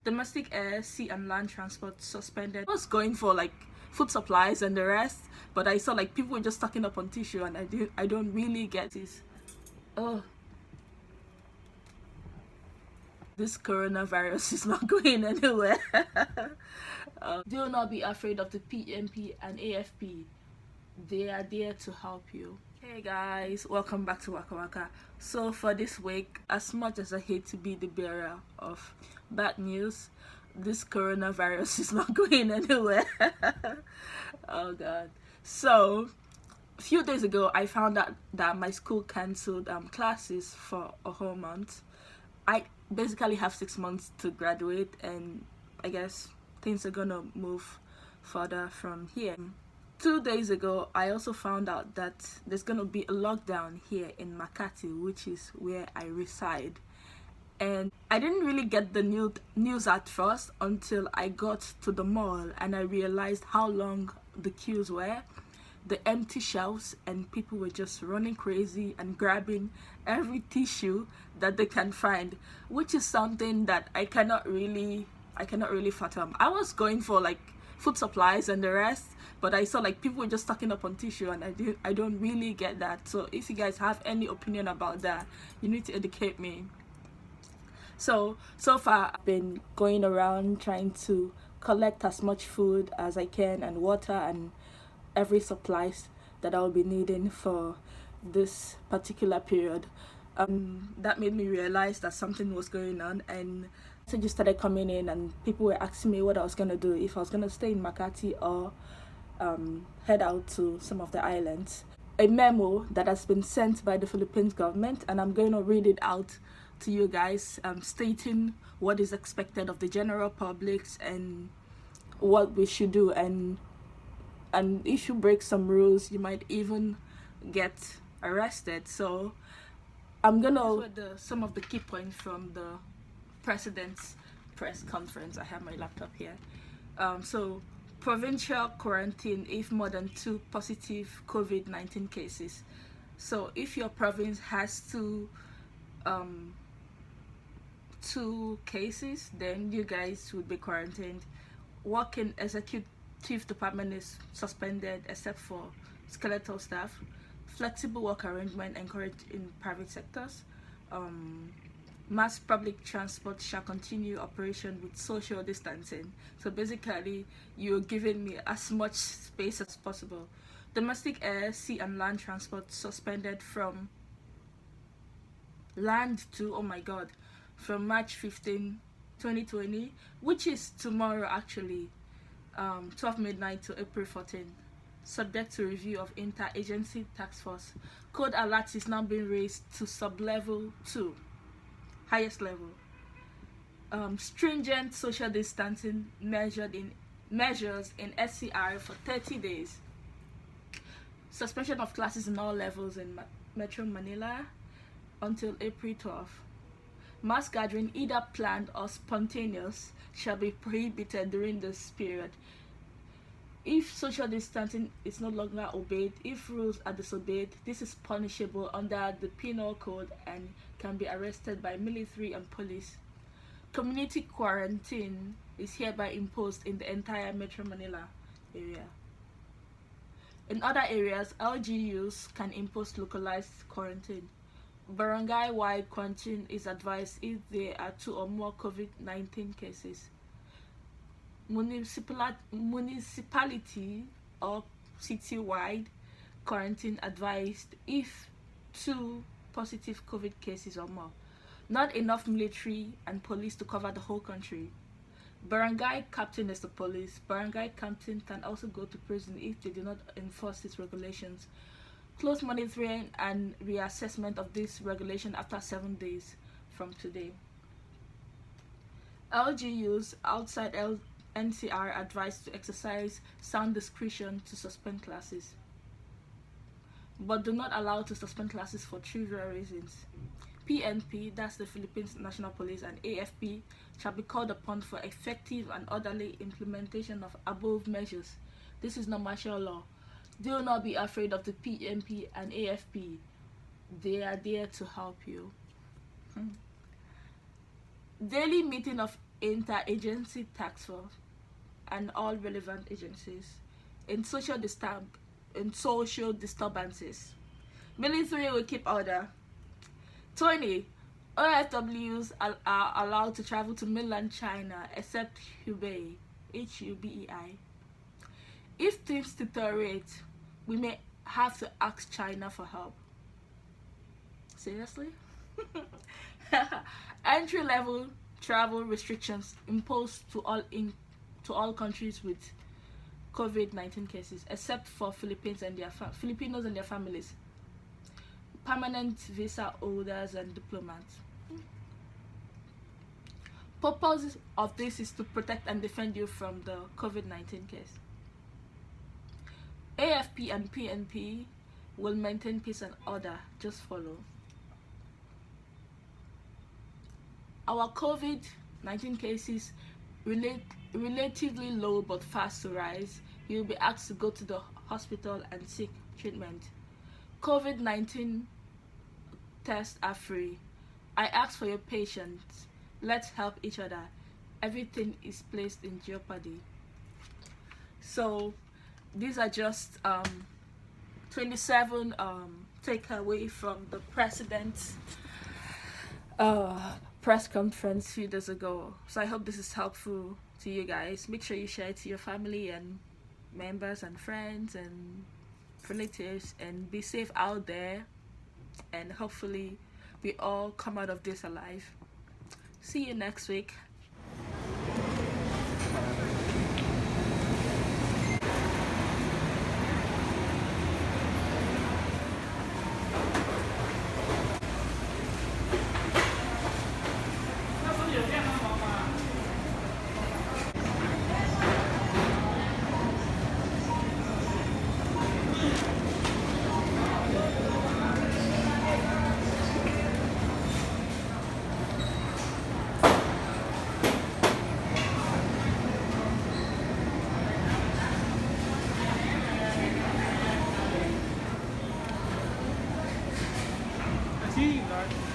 Domestic air, sea and land transport suspended. I was going for like food supplies and the rest, but I saw like people were just stocking up on tissue, and I don't really get this. Oh, this coronavirus is not going anywhere. Do not be afraid of the PMP and AFP. They are there to help you. Hey guys, welcome back to Waka Waka. So for this week, as much as I hate to be the bearer of bad news, this coronavirus is not going anywhere. Oh god. So a few days ago, I found out that my school cancelled classes for a whole month. I basically have 6 months to graduate, and I guess things are gonna move further from here. 2 days ago, I also found out that there's gonna be a lockdown here in Makati, which is where I reside. And I didn't really get the news at first until I got to the mall and I realized how long the queues were, the empty shelves, and people were just running crazy and grabbing every tissue that they can find, which is something that I cannot really fathom. I was going for like food supplies and the rest, but I saw like people were just stocking up on tissue, and I don't really get that. So if you guys have any opinion about that, you need to educate me. So far I've been going around trying to collect as much food as I can, and water, and every supplies that I'll be needing for this particular period. That made me realize that something was going on, and messages started coming in, and people were asking me what I was gonna do, if I was gonna stay in Makati or head out to some of the islands. A memo that has been sent by the Philippines government, and I'm going to read it out to you guys, stating what is expected of the general public and what we should do, and if you break some rules, you might even get arrested. So I'm gonna some of the key points from the president's press conference. I have my laptop here. So provincial quarantine if more than 2 positive COVID-19 cases. So if your province has two cases, then you guys would be quarantined. Work in executive department is suspended except for skeletal staff. Flexible work arrangement encouraged in private sectors. Mass public transport shall continue operation with social distancing. So basically, you're giving me as much space as possible. Domestic air, sea and land transport suspended from land to, oh my god, from March 15, 2020, which is tomorrow actually, 12 midnight to April 14, subject to review of interagency task force. Code alert is now being raised to sub-level 2, highest level. Stringent social distancing measures in SCR for 30 days. Suspension of classes in all levels in Metro Manila until April 12. Mass gathering, either planned or spontaneous, shall be prohibited during this period. If social distancing is no longer obeyed, if rules are disobeyed, this is punishable under the Penal Code and can be arrested by military and police. Community quarantine is hereby imposed in the entire Metro Manila area. In other areas, LGUs can impose localized quarantine. Barangay-wide quarantine is advised if there are 2 or more COVID-19 cases. Municipality or city-wide quarantine advised if 2 positive COVID cases or more. Not enough military and police to cover the whole country. Barangay captain is the police. Barangay captain can also go to prison if they do not enforce these regulations. Close monitoring and reassessment of this regulation after 7 days from today. LGUs outside NCR advised to exercise sound discretion to suspend classes, but do not allow to suspend classes for trivial reasons. PNP, that's the Philippines National Police, and AFP shall be called upon for effective and orderly implementation of above measures. This is not martial law. Do not be afraid of the PNP and AFP. They are there to help you. Daily meeting of interagency task force and all relevant agencies in social disturbances. Military will keep order. 20. OFWs are allowed to travel to mainland China except Hubei, Hubei. If things deteriorate, we may have to ask China for help. Seriously? Entry-level travel restrictions imposed to all countries with COVID-19 cases, except for Filipinos and their families, permanent visa holders and diplomats. Purpose of this is to protect and defend you from the COVID-19 case. AFP and PNP will maintain peace and order. Just follow. Our COVID-19 cases relatively low but fast to rise. You'll be asked to go to the hospital and seek treatment. COVID-19 tests are free. I ask for your patience. Let's help each other. Everything is placed in jeopardy. So these are just 27 takeaway from the president's press conference a few days ago. So I hope this is helpful to you guys. Make sure you share it to your family and members and friends and relatives, and be safe out there, and hopefully we all come out of this alive. See you next week. Sim,